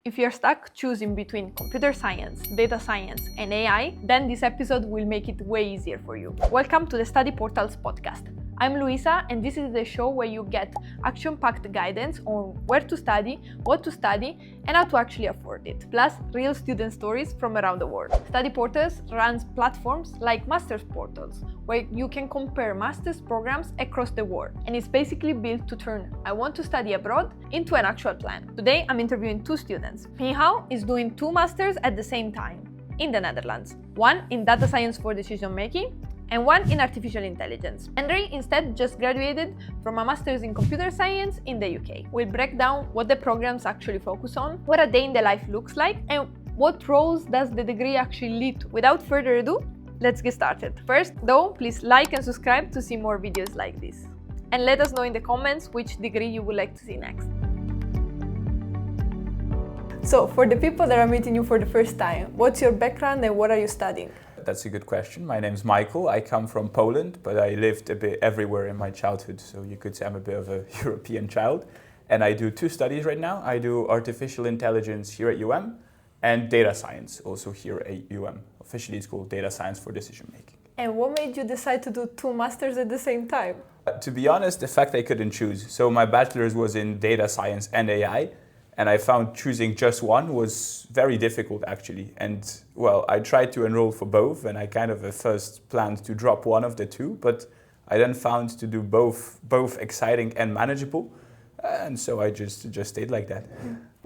If you're stuck choosing between computer science, data science, and AI, then this episode will make it way easier for you. Welcome to the Studyportals Podcast. I'm Luisa, and this is the show where you get action-packed guidance on where to study, what to study, and how to actually afford it. Plus, real student stories from around the world. Studyportals runs platforms like Mastersportal, where you can compare master's programs across the world. And it's basically built to turn I want to study abroad into an actual plan. Today, I'm interviewing two students. Michał is doing two masters at the same time in the Netherlands. One in data science for decision making, and one in artificial intelligence. Henry instead just graduated from a master's in computer science in the UK. We'll break down what the programs actually focus on, what a day in the life looks like, and what roles does the degree actually lead to. Without further ado, let's get started. First, though, please like and subscribe to see more videos like this. And let us know in the comments which degree you would like to see next. So, for the people that are meeting you for the first time, what's your background and what are you studying? That's a good question. My name's Michael. I come from Poland, but I lived a bit everywhere in my childhood. So you could say I'm a bit of a European child. And I do two studies right now. I do artificial intelligence here at UM and data science also here at UM. Officially it's called data science for decision making. And what made you decide to do two masters at the same time? To be honest, the fact I couldn't choose. So my bachelor's was in data science and AI. And I found choosing just one was very difficult actually. And well, I tried to enroll for both and I kind of at first planned to drop one of the two, but I then found to do both exciting and manageable. And so I just stayed like that.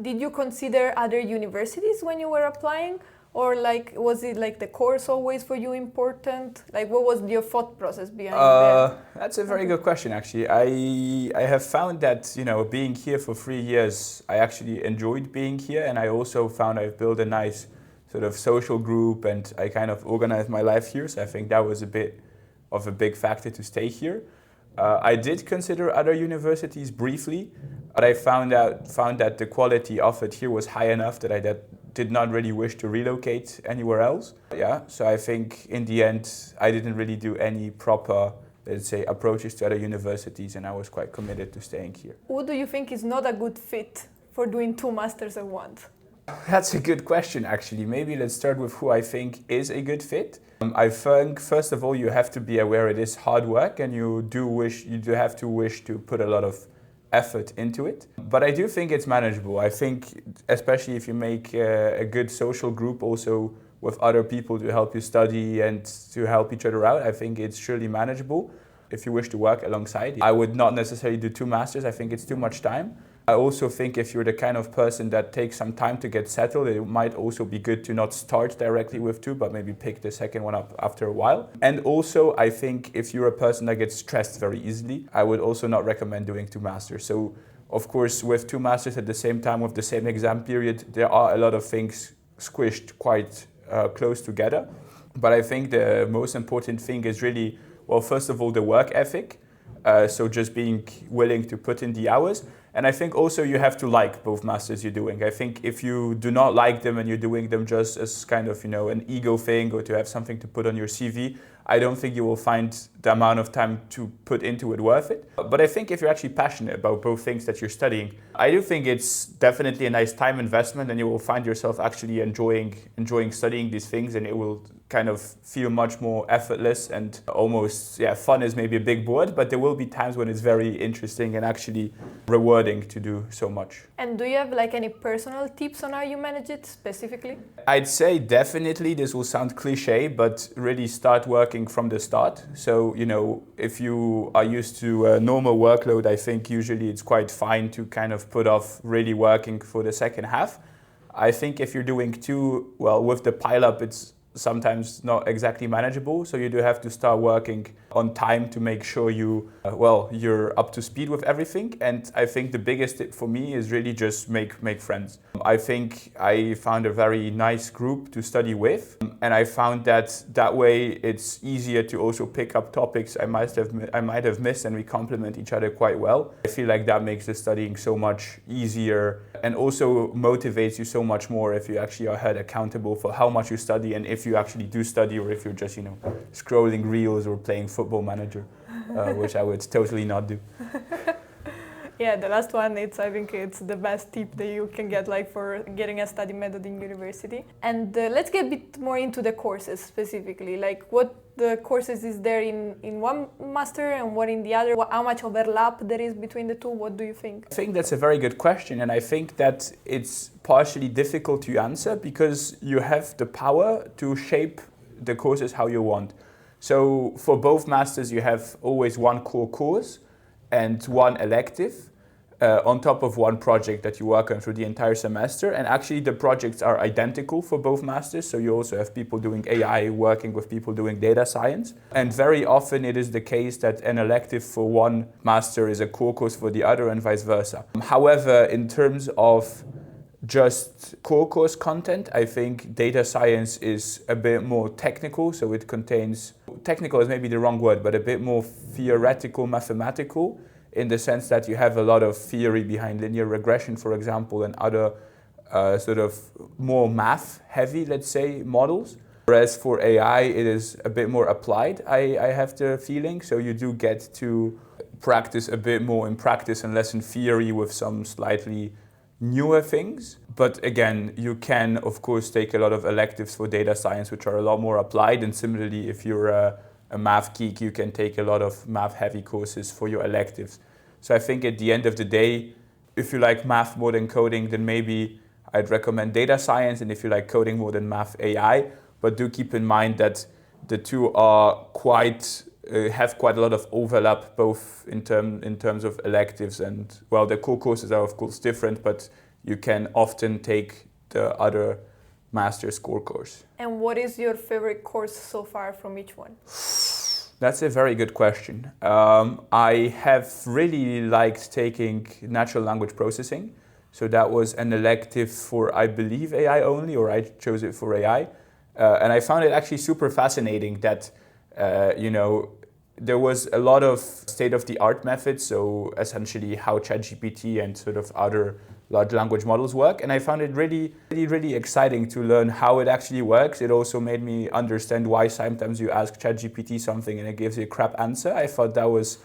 Did you consider other universities when you were applying? Or was it the course always for you important? What was your thought process behind that? That's a very good question, actually. I have found that, being here for 3 years, I actually enjoyed being here. And I also found I've built a nice sort of social group and I kind of organized my life here. So I think that was a bit of a big factor to stay here. I did consider other universities briefly, but I found that the quality offered here was high enough that I did not really wish to relocate anywhere else. Yeah, so I think in the end, I didn't really do any proper, let's say, approaches to other universities, and I was quite committed to staying here. Who do you think is not a good fit for doing two masters at once? That's a good question, actually. Maybe let's start with who I think is a good fit. I think, first of all, you have to be aware it is hard work, and you do have to wish to put a lot of effort into it. But I do think it's manageable. I think, especially if you make a good social group also with other people to help you study and to help each other out, I think it's surely manageable. If you wish to work alongside, I would not necessarily do two masters. I think it's too much time. I also think if you're the kind of person that takes some time to get settled, it might also be good to not start directly with two, but maybe pick the second one up after a while. And also, I think if you're a person that gets stressed very easily, I would also not recommend doing two masters. So, of course, with two masters at the same time, with the same exam period, there are a lot of things squished quite close together. But I think the most important thing is really, well, first of all, the work ethic. So just being willing to put in the hours. And I think also you have to like both masters you're doing. I think if you do not like them and you're doing them just as kind of, an ego thing or to have something to put on your CV, I don't think you will find the amount of time to put into it worth it. But I think if you're actually passionate about both things that you're studying, I do think it's definitely a nice time investment and you will find yourself actually enjoying studying these things, and it will kind of feel much more effortless and almost, fun is maybe a big word, but there will be times when it's very interesting and actually rewarding to do so much. And do you have any personal tips on how you manage it specifically? I'd say definitely, this will sound cliche, but really start working from the start. So, if you are used to a normal workload, I think usually it's quite fine to kind of put off really working for the second half. I think if you're doing two, well, with the pile up, it's sometimes not exactly manageable. So you do have to start working on time to make sure you're up to speed with everything. And I think the biggest tip for me is really just make friends. I think I found a very nice group to study with. And I found that way it's easier to also pick up topics I might have missed, and we complement each other quite well. I feel like that makes the studying so much easier and also motivates you so much more if you actually are held accountable for how much you study and if you actually do study or if you're just, scrolling reels or playing Football Manager, which I would totally not do. Yeah, the last one, I think it's the best tip that you can get like for getting a study method in university. And let's get a bit more into the courses specifically. Like what the courses is there in one master and what in the other? How much overlap there is between the two? What do you think? I think that's a very good question, and I think that it's partially difficult to answer because you have the power to shape the courses how you want. So for both masters, you have always one core course and one elective on top of one project that you work on through the entire semester. And actually the projects are identical for both masters. So you also have people doing AI working with people doing data science. And very often it is the case that an elective for one master is a core course for the other and vice versa. However, in terms of just core course content, I think data science is a bit more technical, so it contains, technical is maybe the wrong word, but a bit more theoretical, mathematical, in the sense that you have a lot of theory behind linear regression, for example, and other sort of more math heavy, let's say, models. Whereas for AI, it is a bit more applied, I have the feeling, so you do get to practice a bit more in practice and less in theory with some slightly newer things. But again, you can of course take a lot of electives for data science which are a lot more applied, and similarly if you're a math geek, you can take a lot of math heavy courses for your electives. So I think at the end of the day, if you like math more than coding, then maybe I'd recommend data science, and if you like coding more than math, AI. But do keep in mind that the two are have quite a lot of overlap, both in terms of electives and, well, the core courses are of course different, but you can often take the other master's core course. And what is your favorite course so far from each one? That's a very good question. I have really liked taking natural language processing. So that was an elective for, I believe, AI only, or I chose it for AI. And I found it actually super fascinating that, there was a lot of state-of-the-art methods, so essentially how ChatGPT and sort of other large language models work. And I found it really, really, really exciting to learn how it actually works. It also made me understand why sometimes you ask ChatGPT something and it gives you a crap answer. I thought that was,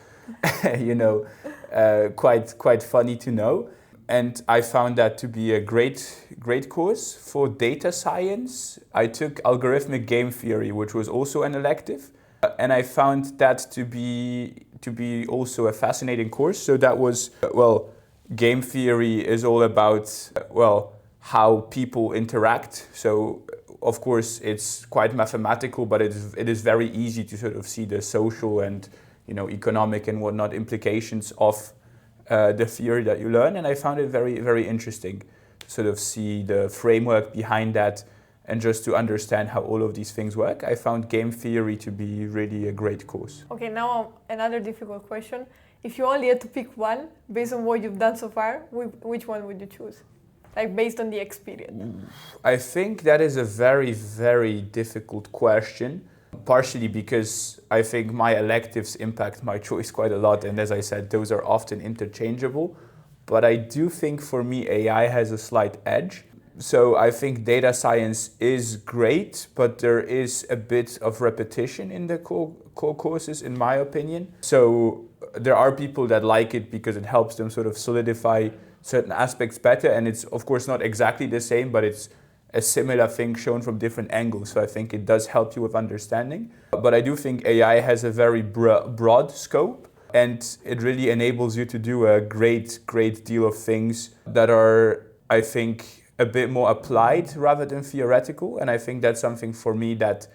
quite funny to know. And I found that to be a great course. For data science, I took algorithmic game theory, which was also an elective. And I found that to be also a fascinating course. So that was, game theory is all about, how people interact. So of course it's quite mathematical, but it is very easy to sort of see the social and, economic and whatnot implications of the theory that you learn. And I found it very, very interesting to sort of see the framework behind that. And just to understand how all of these things work, I found game theory to be really a great course. Okay, now another difficult question. If you only had to pick one, based on what you've done so far, which one would you choose? Like based on the experience? I think that is a very, very difficult question. Partially because I think my electives impact my choice quite a lot. And as I said, those are often interchangeable. But I do think for me, AI has a slight edge. So I think data science is great, but there is a bit of repetition in the core courses, in my opinion. So there are people that like it because it helps them sort of solidify certain aspects better. And it's of course not exactly the same, but it's a similar thing shown from different angles. So I think it does help you with understanding. But I do think AI has a very broad scope, and it really enables you to do a great deal of things that are, I think, a bit more applied rather than theoretical. And I think that's something for me that,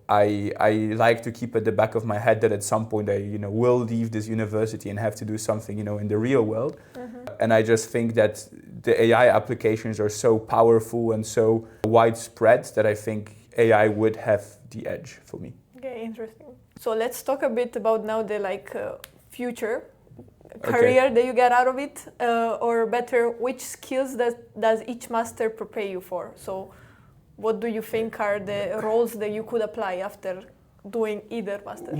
I like to keep at the back of my head, that at some point I, will leave this university and have to do something, in the real world. Mm-hmm. And I just think that the AI applications are so powerful and so widespread that I think AI would have the edge for me. Okay, interesting. So let's talk a bit about now the future career that you get out of it, or better, which skills does each master prepare you for? So what do you think are the roles that you could apply after doing either master?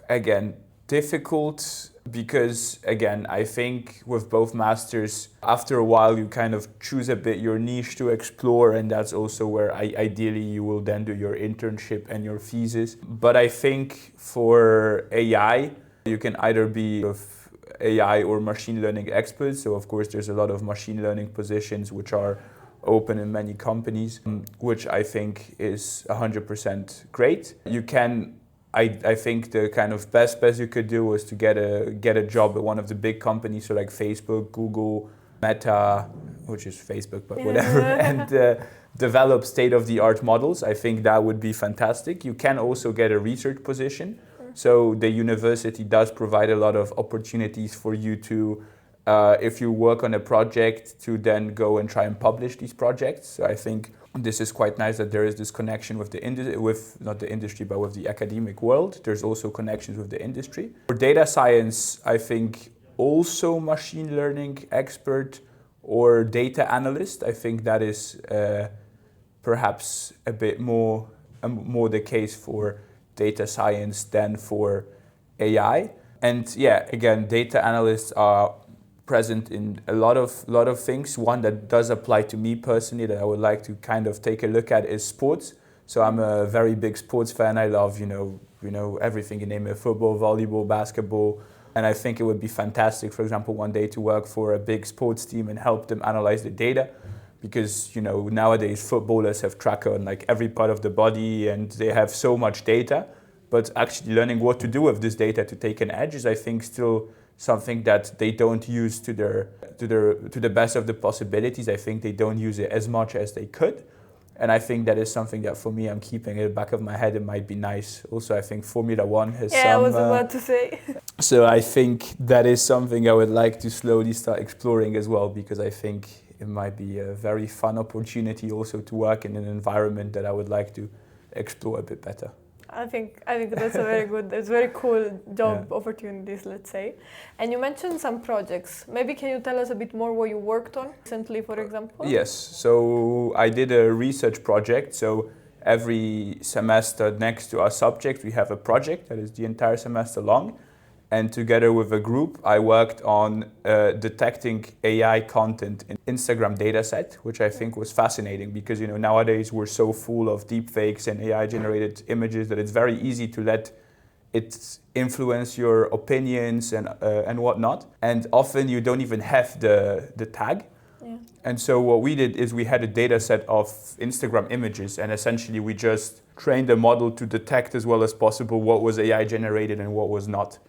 Again, difficult, because again, I think with both masters, after a while you kind of choose a bit your niche to explore, and that's also where ideally you will then do your internship and your thesis. But I think for AI, you can either be AI or machine learning experts. So of course there's a lot of machine learning positions which are open in many companies, which I think is 100% great. You can, I think the kind of best you could do was to get a job at one of the big companies, so like Facebook, Google, Meta, which is Facebook, but whatever, and develop state-of-the-art models. I think that would be fantastic. You can also get a research position. So the university does provide a lot of opportunities for you to, if you work on a project, to then go and try and publish these projects. So I think this is quite nice that there is this connection with not the industry, but with the academic world. There's also connections with the industry. For data science, I think also machine learning expert or data analyst. I think that is perhaps a bit more the case for data science than for AI. And yeah, again, data analysts are present in a lot of things. One that does apply to me personally that I would like to kind of take a look at is sports. So I'm a very big sports fan. I love, you know everything you name it, football, volleyball, basketball. And I think it would be fantastic, for example, one day to work for a big sports team and help them analyze the data. Because, you know, nowadays footballers have tracker on like every part of the body and they have so much data. But actually learning what to do with this data to take an edge is, I think, still something that they don't use to the best of the possibilities. I think they don't use it as much as they could. And I think that is something that for me, I'm keeping in the back of my head. It might be nice. Also, I think Formula One has some... Yeah, I was about to say. So I think that is something I would like to slowly start exploring as well, because I think it might be a very fun opportunity also to work in an environment that I would like to explore a bit better. I think that's it's very cool job opportunities, let's say. And you mentioned some projects. Maybe can you tell us a bit more what you worked on recently, for example? Yes, so I did a research project. So every semester next to our subject, we have a project that is the entire semester long. And together with a group, I worked on detecting AI content in Instagram dataset, which I think was fascinating because, you know, nowadays we're so full of deepfakes and AI-generated images that it's very easy to let it influence your opinions and whatnot. And often you don't even have the tag. Yeah. And so what we did is we had a data set of Instagram images, and essentially we just trained a model to detect as well as possible what was AI generated and what was not.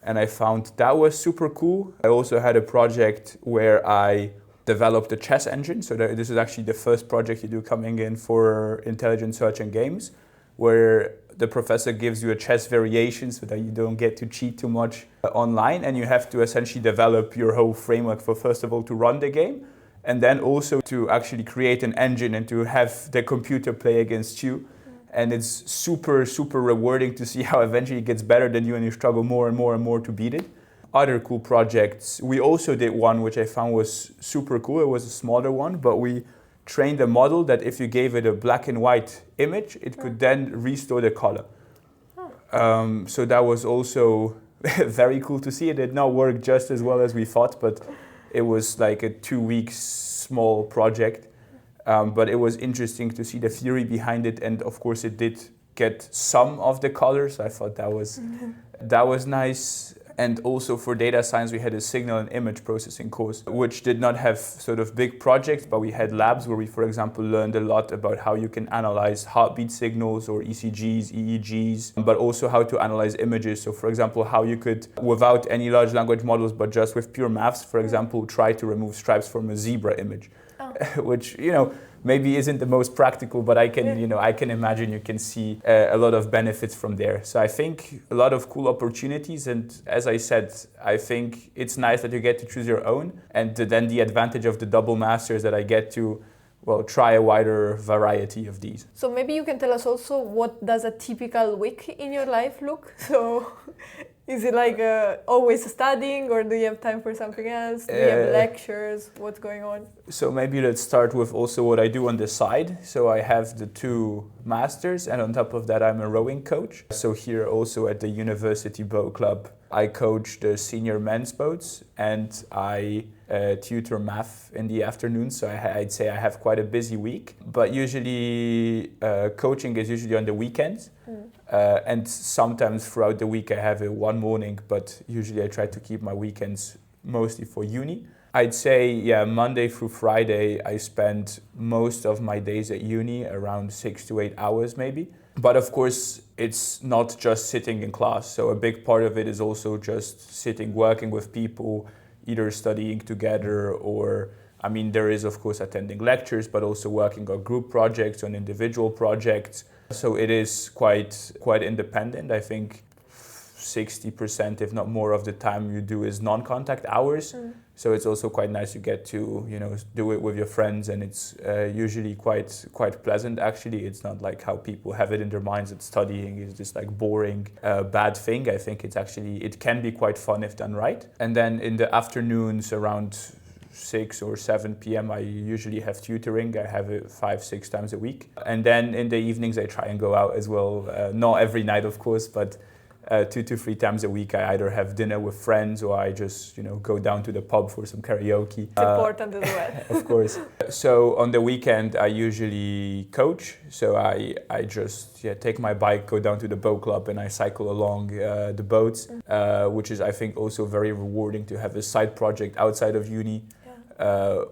And I found that was super cool. I also had a project where I developed a chess engine. So this is actually the first project you do coming in for intelligent search and games, where the professor gives you a chess variation so that you don't get to cheat too much online. And you have to essentially develop your whole framework for, first of all, to run the game, and then also to actually create an engine and to have the computer play against you. And it's super, super rewarding to see how eventually it gets better than you and you struggle more and more and more to beat it. Other cool projects. We also did one which I found was super cool. It was a smaller one, but we trained a model that if you gave it a black and white image, it could then restore the color. So that was also very cool to see. It did not work just as well as we thought, but it was like a 2 weeks small project. But it was interesting to see the theory behind it, and of course it did get some of the colors. I thought that was nice. And also for data science, we had a signal and image processing course, which did not have sort of big projects, but we had labs where we, for example, learned a lot about how you can analyze heartbeat signals or ECGs, EEGs, but also how to analyze images. So for example, how you could, without any large language models, but just with pure maths, for example, try to remove stripes from a zebra image. Which, you know, maybe isn't the most practical, but I can imagine you can see a lot of benefits from there. So I think a lot of cool opportunities. And as I said, I think it's nice that you get to choose your own. And then the advantage of the double masters that I get to, well, try a wider variety of these. So maybe you can tell us also, what does a typical week in your life look? So is it like always studying, or do you have time for something else? Do you have lectures? What's going on? So maybe let's start with also what I do on the side. So I have the 2 masters, and on top of that, I'm a rowing coach. So here also at the University Boat Club, I coach the senior men's boats, and I tutor math in the afternoon. So I'd say I have quite a busy week. But usually coaching is usually on the weekends. And sometimes throughout the week I have it one morning, but usually I try to keep my weekends mostly for uni. I'd say, Monday through Friday, I spend most of my days at uni, around 6 to 8 hours maybe. But of course, it's not just sitting in class. So a big part of it is also just sitting, working with people, either studying together or, there is of course attending lectures, but also working on group projects, on individual projects. So it is quite independent. I think 60%, if not more of the time you do is non-contact hours. So it's also quite nice to get to, do it with your friends, and it's usually quite pleasant actually. It's not like how people have it in their minds that studying is just like boring, bad thing. I think it can be quite fun if done right. And then in the afternoons around 6 or 7 p.m. I usually have tutoring. I have it 5-6 times a week. And then in the evenings I try and go out as well. Not every night of course, but 2 to 3 times a week I either have dinner with friends or I just go down to the pub for some karaoke. It's important as well. Of course. So on the weekend I usually coach. So I just take my bike, go down to the boat club, and I cycle along the boats, which is I think also very rewarding to have a side project outside of uni.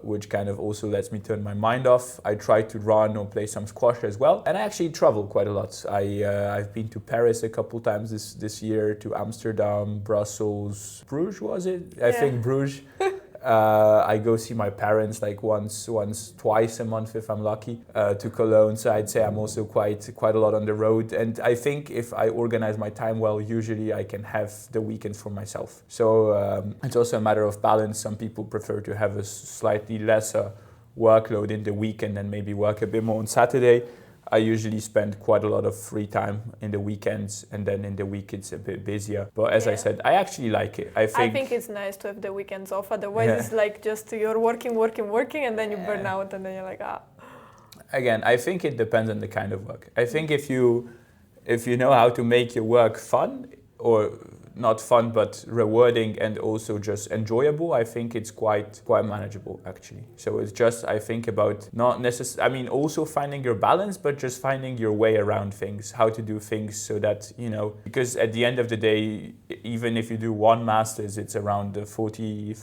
Which kind of also lets me turn my mind off. I try to run or play some squash as well. And I actually travel quite a lot. I've been to Paris a couple times this year, to Amsterdam, Brussels, Bruges was it? I think Bruges. I go see my parents like twice a month if I'm lucky, to Cologne. So I'd say I'm also quite a lot on the road. And I think if I organize my time well, usually I can have the weekends for myself. So it's also a matter of balance. Some people prefer to have a slightly lesser workload in the weekend and maybe work a bit more on Saturday. I usually spend quite a lot of free time in the weekends, and then in the week it's a bit busier. But as I said, I actually like it. I think it's nice to have the weekends off. Otherwise, it's like just you're working, and then you burn out, and then you're like, Again, I think it depends on the kind of work. I think if you know how to make your work fun, or not fun but rewarding and also just enjoyable, I think it's quite manageable actually. So it's just, I think, about not necessarily, also finding your balance, but just finding your way around things, how to do things so that, because at the end of the day, even if you do one master's, it's around a 50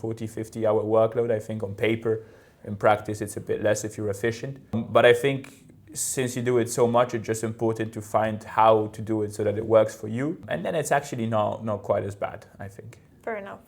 hour workload, I think, on paper. In practice, it's a bit less if you're efficient. But I think since you do it so much, it's just important to find how to do it so that it works for you. And then it's actually not quite as bad, I think. Fair enough.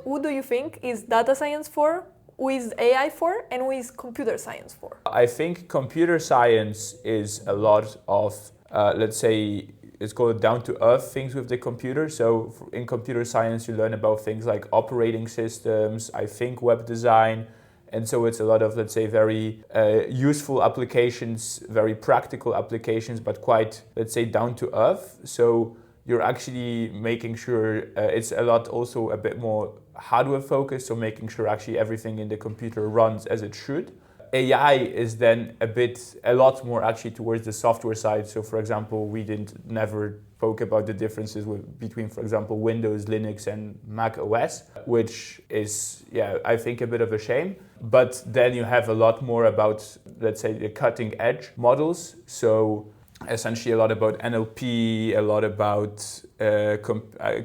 Who do you think is data science for? Who is AI for? And who is computer science for? I think computer science is a lot of, let's say, it's called down-to-earth things with the computer. So in computer science, you learn about things like operating systems, I think web design. And so it's a lot of, let's say, very useful applications, very practical applications, but quite, let's say, down to earth. So you're actually making sure it's a lot also a bit more hardware focused. So making sure actually everything in the computer runs as it should. AI is then a lot more actually towards the software side. So for example, we never spoke about the differences between, for example, Windows, Linux and Mac OS, which is, I think a bit of a shame. But then you have a lot more about, let's say, the cutting edge models. So essentially a lot about NLP, a lot about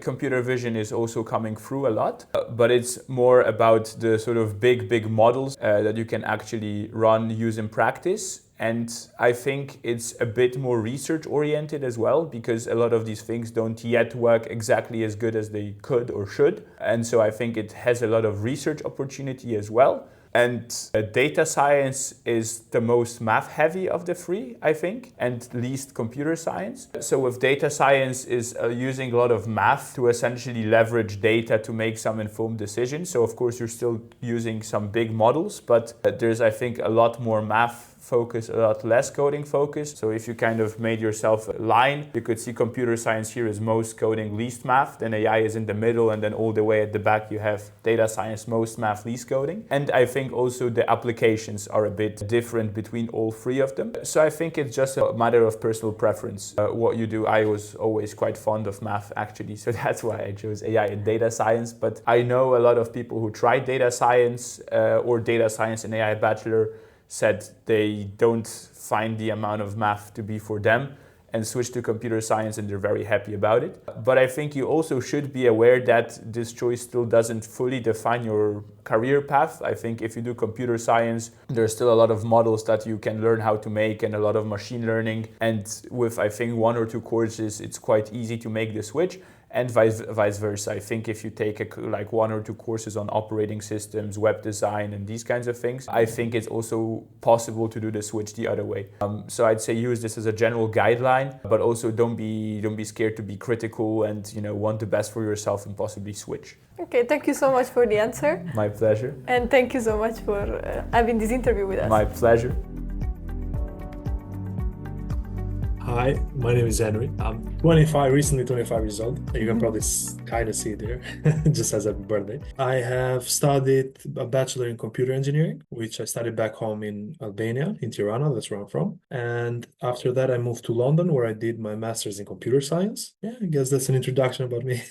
computer vision is also coming through a lot. But it's more about the sort of big models that you can actually use in practice. And I think it's a bit more research oriented as well, because a lot of these things don't yet work exactly as good as they could or should. And so I think it has a lot of research opportunity as well. And data science is the most math heavy of the three, I think, and least computer science. So with data science is using a lot of math to essentially leverage data to make some informed decisions. So of course you're still using some big models, but there's, I think, a lot more math focus, a lot less coding focus. So if you kind of made yourself a line, you could see computer science here is most coding, least math, then AI is in the middle, and then all the way at the back you have data science, most math, least coding. And I think also the applications are a bit different between all three of them. So I think it's just a matter of personal preference, what you do. I was always quite fond of math actually, so that's why I chose AI and data science. But I know a lot of people who tried data science or data science and AI bachelor said they don't find the amount of math to be for them. and switched to computer science and they're very happy about it. But I think you also should be aware that this choice still doesn't fully define your career path. I think if you do computer science, there's still a lot of models that you can learn how to make and a lot of machine learning. And with, I think, 1 or 2 courses, it's quite easy to make the switch. And vice versa. I think if you take like 1 or 2 courses on operating systems, web design, and these kinds of things, I think it's also possible to do the switch the other way. So I'd say use this as a general guideline, but also don't be scared to be critical and want the best for yourself and possibly switch. Okay, thank you so much for the answer. My pleasure. And thank you so much for having this interview with us. My pleasure. Hi, my name is Henry. I'm 25, recently 25 years old. You can probably kind of see it here, just as a birthday. I have studied a bachelor in computer engineering, which I studied back home in Albania, in Tirana, that's where I'm from. And after that, I moved to London, where I did my master's in computer science. Yeah, I guess that's an introduction about me.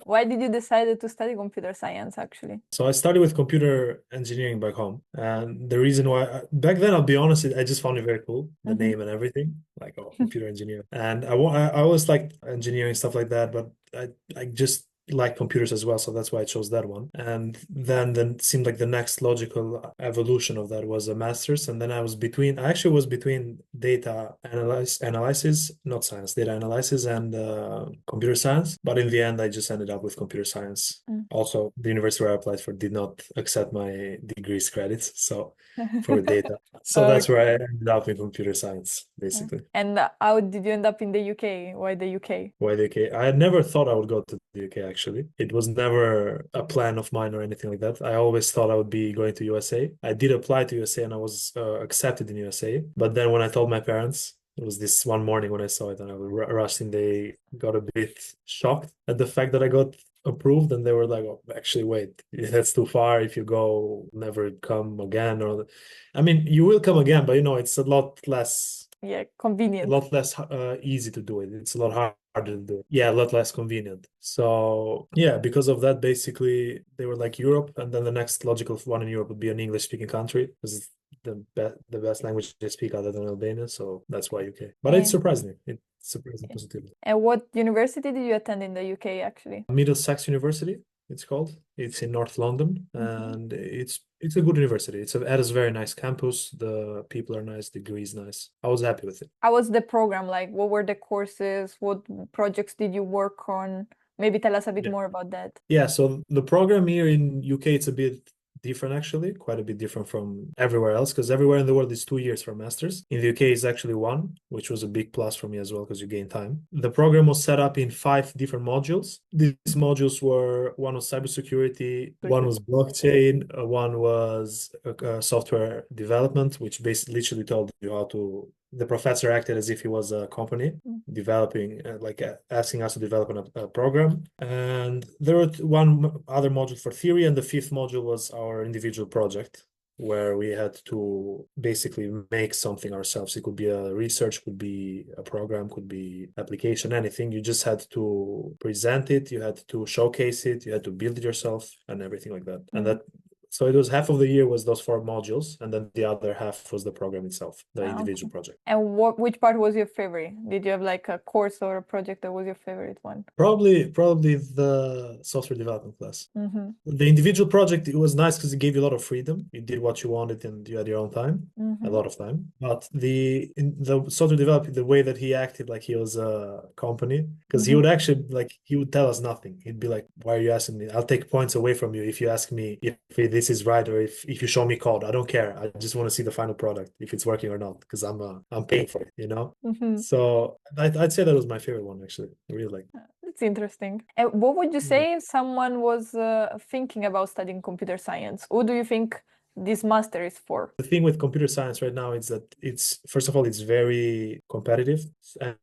Why did you decide to study computer science, actually? So I started with computer engineering back home. And the reason why, back then, I'll be honest, I just found it very cool, the name and everything, like, oh, computer engineer. And I always liked engineering, stuff like that, but I just like computers as well, so that's why I chose that one. And then it seemed like the next logical evolution of that was a master's, and then I actually was between data analysis, not science, data analysis and computer science, but in the end I just ended up with computer science. Also, the university where I applied for did not accept my degree's credits, so for data. So that's where I ended up in computer science, basically. And how did you end up in the UK? Why the UK? Why the UK? I had never thought I would go to the UK, actually. It was never a plan of mine or anything like that. I always thought I would be going to USA. I did apply to USA and I was accepted in USA. But then when I told my parents, it was this one morning when I saw it and I was rushing, they got a bit shocked at the fact that I got approved, and they were like, oh, actually, wait, that's too far. If you go, never come again. I mean, you will come again, but it's a lot less convenient. A lot less easy to do it. It's a lot harder to do it. Yeah, a lot less convenient. So yeah, because of that, basically, they were like Europe, and then the next logical one in Europe would be an English-speaking country, because it's the best language they speak other than Albania. So that's why UK. But it surprised me. It surprised me positively. And what university did you attend in the UK, actually? Middlesex University, it's called. It's in North London, and it's a good university. It has a very nice campus. The people are nice. The degree is nice. I was happy with it. How was the program like? What were the courses? What projects did you work on? Maybe tell us a bit more about that. Yeah, so the program here in UK, it's a bit different, actually, quite a bit different from everywhere else, because everywhere in the world is 2 years for masters. In the UK, it's actually 1, which was a big plus for me as well, because you gain time. The program was set up in 5 different modules. These modules were, one was cybersecurity, one was blockchain, one was software development, which basically literally told you how to. The professor acted as if he was a company developing, asking us to develop a program. And there was one other module for theory, and the 5th module was our individual project, where we had to basically make something ourselves. It could be a research, could be a program, could be application, anything. You just had to present it, you had to showcase it, you had to build it yourself, and everything like that. And so it was half of the year was those 4 modules, and then the other half was the program itself, the individual project. And which part was your favorite? Did you have like a course or a project that was your favorite one? Probably the software development class. The individual project, it was nice because it gave you a lot of freedom. You did what you wanted and you had your own time, a lot of time. But the software development, the way that he acted like he was a company, because he would actually he would tell us nothing. He'd be like, why are you asking me? I'll take points away from you if you ask me if this is right, or if you show me code. I don't care. I just want to see the final product, if it's working or not, because I'm paying for it, So I'd say that was my favorite one, actually. I really like it. That's interesting. And what would you say if someone was thinking about studying computer science? Who do you think this master is for? The thing with computer science right now is that first of all, it's very competitive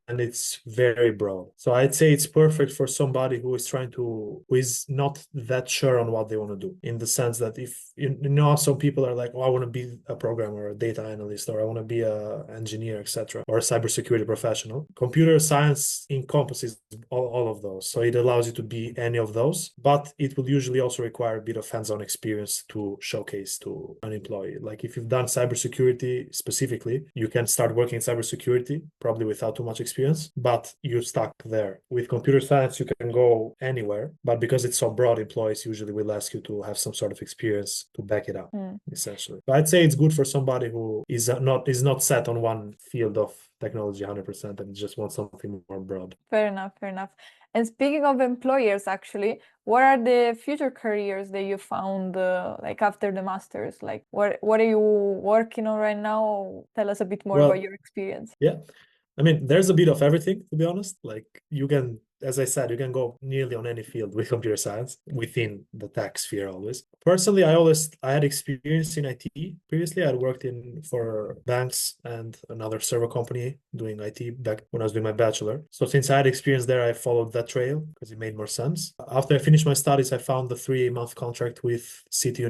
and it's very broad. So I'd say it's perfect for somebody who is not that sure on what they want to do, in the sense that if some people are like, oh, I want to be a programmer or a data analyst, or I want to be an engineer, etc., or a cybersecurity professional. Computer science encompasses all of those. So it allows you to be any of those, but it will usually also require a bit of hands-on experience to showcase to to an employee. Like if you've done cybersecurity specifically, you can start working in cybersecurity, probably without too much experience, but you're stuck there. With computer science, you can go anywhere, but because it's so broad, employees usually will ask you to have some sort of experience to back it up, essentially. But I'd say it's good for somebody who is not set on one field of technology 100% and just wants something more broad. Fair enough, fair enough. And speaking of employers, actually, what are the future careers that you found like after the masters? Like what are you working on right now? Tell us a bit more about your experience. Yeah. I mean, there's a bit of everything, to be honest. Like you can, as I said, you can go nearly on any field with computer science within the tech sphere always. Personally, I had experience in IT previously. I had worked for banks and another server company doing IT back when I was doing my bachelor. So since I had experience there, I followed that trail because it made more sense. After I finished my studies, I found the 3-month contract with City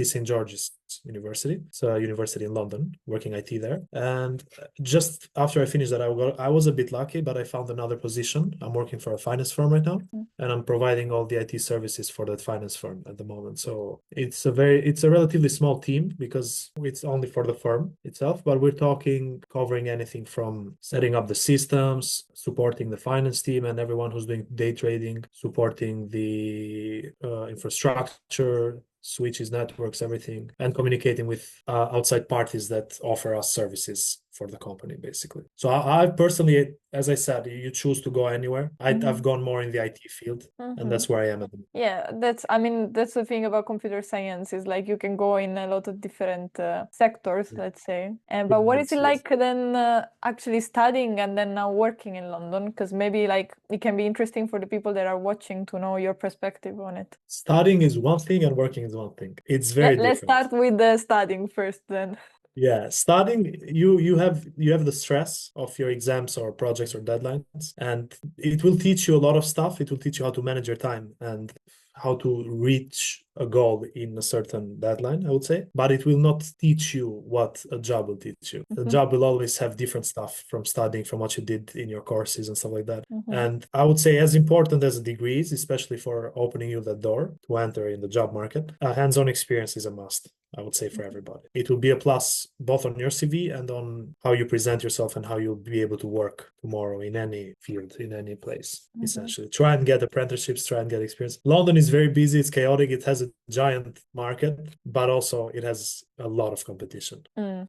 St. George's University. It's a university in London, working IT there. And just after I finished that, I was a bit lucky, but I found another position. I'm working for a finance firm right now, and I'm providing all the IT services for that finance firm at the moment. So it's a relatively small team because it's only for the firm itself, but we're covering anything from setting up the systems, supporting the finance team and everyone who's doing day trading, supporting the infrastructure, switches, networks, everything, and communicating with outside parties that offer us services for the company, basically. So I personally, as I said, you choose to go anywhere. I've gone more in the IT field, and that's where I am at the moment. Yeah, that's the thing about computer science is like you can go in a lot of different sectors, let's say. But what is it like then actually studying and then now working in London? Because maybe like it can be interesting for the people that are watching to know your perspective on it. Studying is one thing and working is one thing. It's very different. Let's start with the studying first then. Yeah, studying, you have the stress of your exams or projects or deadlines, and it will teach you a lot of stuff. It will teach you how to manage your time and how to reach a goal in a certain deadline, I would say. But it will not teach you what a job will teach you. The job will always have different stuff from studying, from what you did in your courses and stuff like that. And I would say as important as a degree is, especially for opening you the door to enter in the job market, a hands-on experience is a must, I would say, for everybody. It will be a plus both on your CV and on how you present yourself and how you'll be able to work tomorrow in any field, in any place, essentially. Try and get apprenticeships, try and get experience. London is very busy, it's chaotic, it has a giant market, but also it has a lot of competition.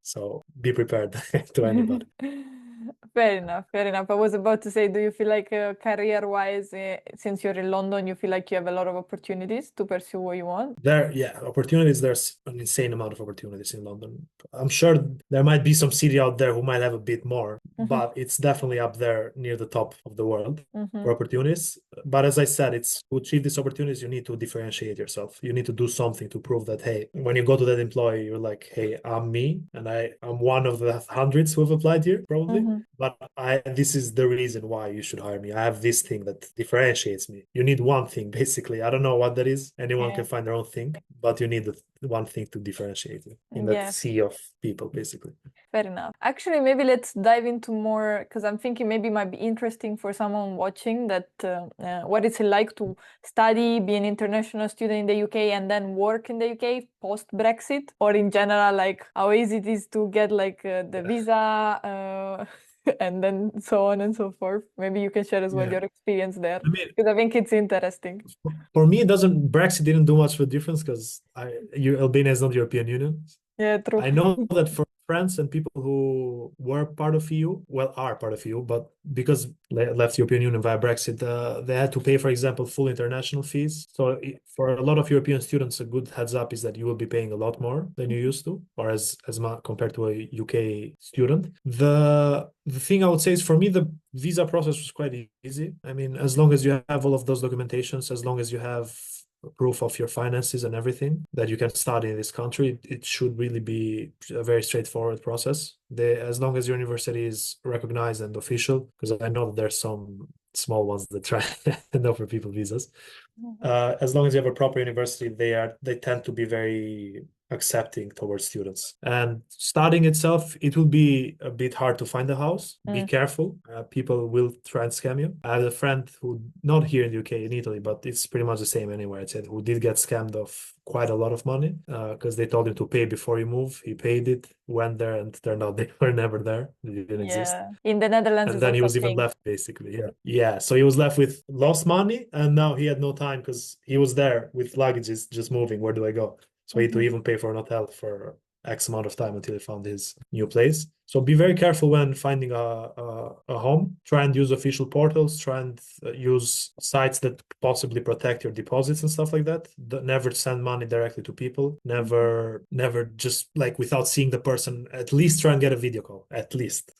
So be prepared to anybody. Fair enough, fair enough. I was about to say, do you feel like career-wise, since you're in London, you feel like you have a lot of opportunities to pursue what you want? Opportunities. There's an insane amount of opportunities in London. I'm sure there might be some city out there who might have a bit more, but it's definitely up there near the top of the world for opportunities. But as I said, to achieve these opportunities, you need to differentiate yourself. You need to do something to prove that, hey, when you go to that employer, you're like, hey, I'm me, and I'm one of the hundreds who have applied here, probably. But this is the reason why you should hire me. I have this thing that differentiates me. You need one thing, basically. I don't know what that is. Anyone can find their own thing, but you need one thing to differentiate you in that sea of people, basically. Fair enough. Actually, maybe let's dive into more, because I'm thinking maybe it might be interesting for someone watching that what it's like to study, be an international student in the UK and then work in the UK post-Brexit, or in general, like how easy it is to get like the visa and then so on and so forth. Maybe you can share as well your experience there, because I think it's interesting. For me, Brexit didn't do much of a difference because Albania is not the European Union. Yeah, true. I know that for France and people who were part of EU, are part of EU, but because left the European Union via Brexit, they had to pay, for example, full international fees. So for a lot of European students, a good heads up is that you will be paying a lot more than you used to, or as compared to a UK student. The thing I would say is, for me, the visa process was quite easy. I mean, as long as you have all of those documentations, as long as you have proof of your finances and everything that you can study in this country, it should really be a very straightforward process. As long as your university is recognized and official, because I know that there's some small ones that try and offer people visas. As long as you have a proper university, they tend to be very accepting towards students. And studying itself, it will be a bit hard to find a house. Be careful. People will try and scam you. I have a friend who, not here in the UK, in Italy, but it's pretty much the same anywhere, I'd say, who did get scammed of quite a lot of money because they told him to pay before he moved. He paid it, went there, and turned out they were never there. They didn't exist. In the Netherlands, And then he was even left, basically. Yeah. So he was left with lost money, and now he had no time because he was there with luggages just moving. Where do I go? So he had to even pay for an hotel for X amount of time until he found his new place. So be very careful when finding a home. Try and use official portals. Try and use sites that possibly protect your deposits and stuff like that. Never send money directly to people. Never just like without seeing the person. At least try and get a video call. At least.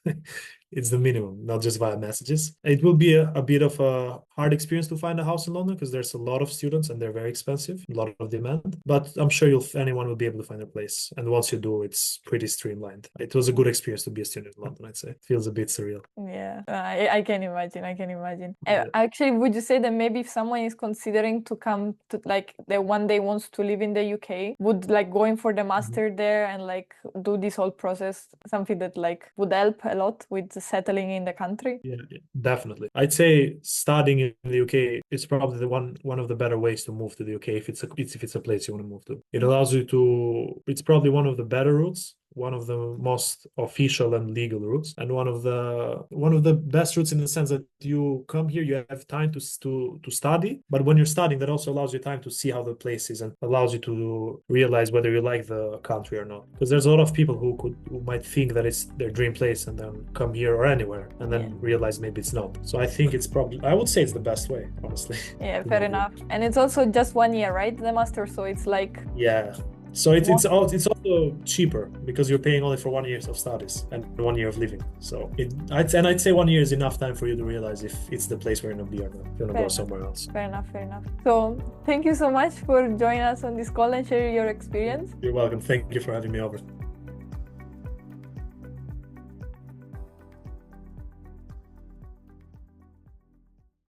It's the minimum, not just via messages. It will be a bit of a hard experience to find a house in London because there's a lot of students and they're very expensive, a lot of demand. But I'm sure anyone will be able to find a place. And once you do, it's pretty streamlined. It was a good experience to be a student in London, I'd say. It feels a bit surreal. Yeah, I can imagine. Actually, would you say that maybe if someone is considering to come to like the one day wants to live in the UK, would like going for the master there and like do this whole process something that like would help a lot with settling in the country? Yeah, definitely. I'd say studying in the UK is probably the one of the better ways to move to the UK if it's a place you want to move to. It allows you to. It's probably one of the better routes, one of the most official and legal routes, and one of the best routes in the sense that you come here, you have time to study, but when you're studying, that also allows you time to see how the place is and allows you to realize whether you like the country or not. Because there's a lot of people who might think that it's their dream place and then come here or anywhere and then realize maybe it's not. So I think I would say it's the best way, honestly. Yeah, fair enough. And it's also just 1 year, right? The master, so it's like So it's also cheaper because you're paying only for 1 year of studies and 1 year of living. So I'd say 1 year is enough time for you to realize if it's the place where you're gonna be or not. You're gonna go somewhere else. Fair enough. So thank you so much for joining us on this call and sharing your experience. You're welcome. Thank you for having me over.